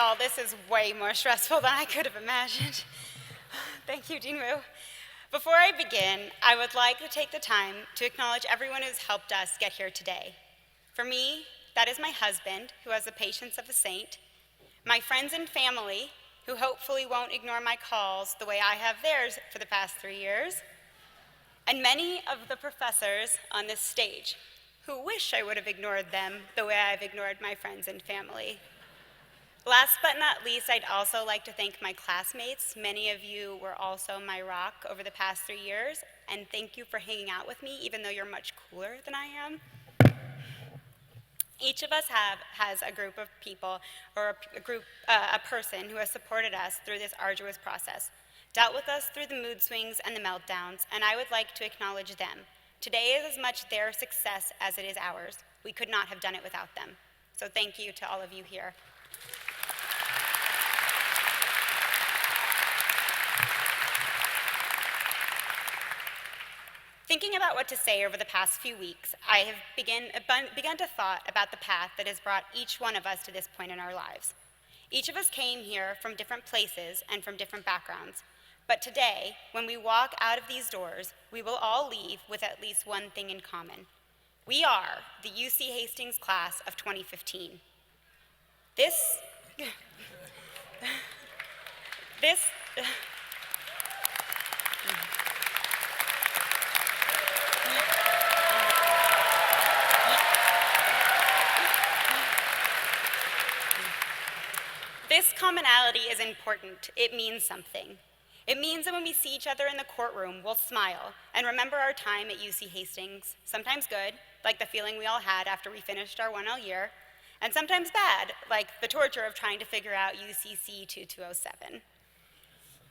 y'all, this is way more stressful than I could have imagined. Thank you, Dean Wu. Before I begin, I would like to take the time to acknowledge everyone who's helped us get here today. For me, that is my husband, who has the patience of a saint, my friends and family, who hopefully won't ignore my calls the way I have theirs for the past 3 years, and many of the professors on this stage, who wish I would have ignored them the way I've ignored my friends and family. Last but not least, I'd also like to thank my classmates. Many of you were also my rock over the past 3 years, and thank you for hanging out with me, even though you're much cooler than I am. Each of us has a group of people or a person who has supported us through this arduous process, dealt with us through the mood swings and the meltdowns, and I would like to acknowledge them. Today is as much their success as it is ours. We could not have done it without them. So thank you to all of you here. Thinking about what to say over the past few weeks, I have begun to thought about the path that has brought each one of us to this point in our lives. Each of us came here from different places and from different backgrounds. But today, when we walk out of these doors, we will all leave with at least one thing in common. We are the UC Hastings Class of 2015. This commonality is important. It means something. It means that when we see each other in the courtroom, we'll smile and remember our time at UC Hastings, sometimes good, like the feeling we all had after we finished our 1L year, and sometimes bad, like the torture of trying to figure out UCC 2207.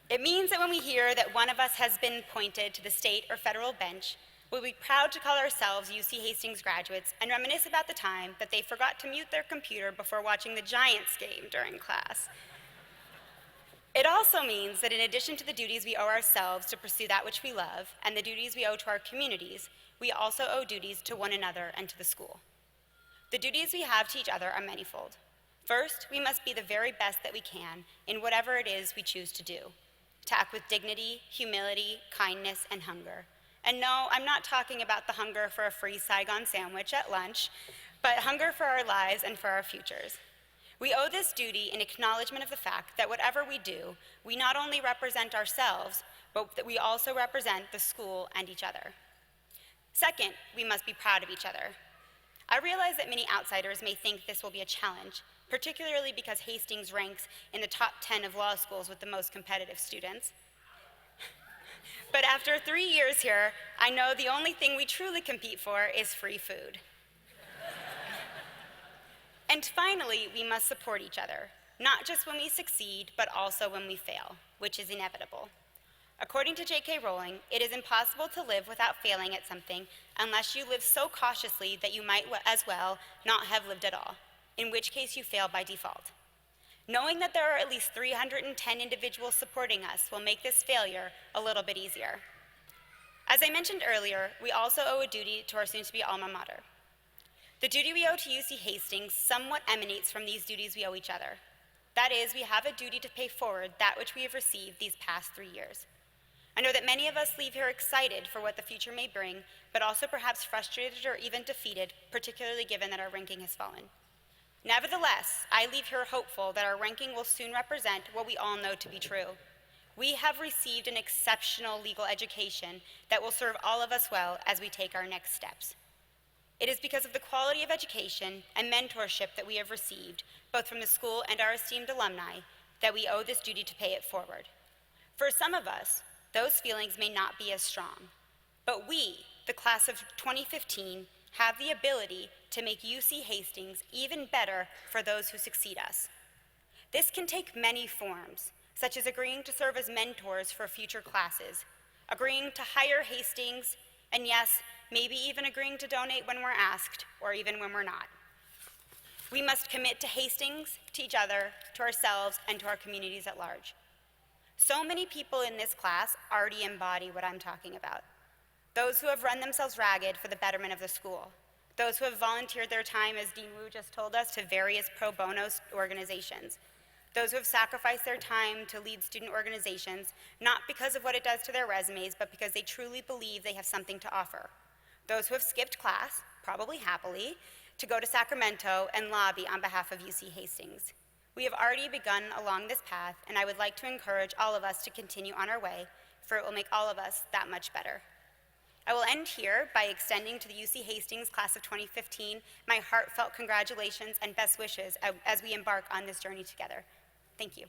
It means that when we hear that one of us has been appointed to the state or federal bench, we'll be proud to call ourselves UC Hastings graduates and reminisce about the time that they forgot to mute their computer before watching the Giants game during class. It also means that in addition to the duties we owe ourselves to pursue that which we love and the duties we owe to our communities, we also owe duties to one another and to the school. The duties we have to each other are manifold. First, we must be the very best that we can in whatever it is we choose to do, to act with dignity, humility, kindness, and hunger. And no, I'm not talking about the hunger for a free Saigon sandwich at lunch, but hunger for our lives and for our futures. We owe this duty in acknowledgement of the fact that whatever we do, we not only represent ourselves, but that we also represent the school and each other. Second, we must be proud of each other. I realize that many outsiders may think this will be a challenge, particularly because Hastings ranks in the top 10 of law schools with the most competitive students. But after 3 years here, I know the only thing we truly compete for is free food. And finally, we must support each other, not just when we succeed, but also when we fail, which is inevitable. According to J.K. Rowling, it is impossible to live without failing at something unless you live so cautiously that you might as well not have lived at all, in which case you fail by default. Knowing that there are at least 310 individuals supporting us will make this failure a little bit easier. As I mentioned earlier, we also owe a duty to our soon-to-be alma mater. The duty we owe to UC Hastings somewhat emanates from these duties we owe each other. That is, we have a duty to pay forward that which we have received these past 3 years. I know that many of us leave here excited for what the future may bring, but also perhaps frustrated or even defeated, particularly given that our ranking has fallen. Nevertheless, I leave here hopeful that our ranking will soon represent what we all know to be true. We have received an exceptional legal education that will serve all of us well as we take our next steps. It is because of the quality of education and mentorship that we have received, both from the school and our esteemed alumni, that we owe this duty to pay it forward. For some of us, those feelings may not be as strong, but we, the class of 2015, have the ability to make UC Hastings even better for those who succeed us. This can take many forms, such as agreeing to serve as mentors for future classes, agreeing to hire Hastings, and yes, maybe even agreeing to donate when we're asked, or even when we're not. We must commit to Hastings, to each other, to ourselves, and to our communities at large. So many people in this class already embody what I'm talking about. Those who have run themselves ragged for the betterment of the school. Those who have volunteered their time, as Dean Wu just told us, to various pro bono organizations. Those who have sacrificed their time to lead student organizations, not because of what it does to their resumes, but because they truly believe they have something to offer. Those who have skipped class, probably happily, to go to Sacramento and lobby on behalf of UC Hastings. We have already begun along this path, and I would like to encourage all of us to continue on our way, for it will make all of us that much better. I will end here by extending to the UC Hastings Class of 2015 my heartfelt congratulations and best wishes as we embark on this journey together. Thank you.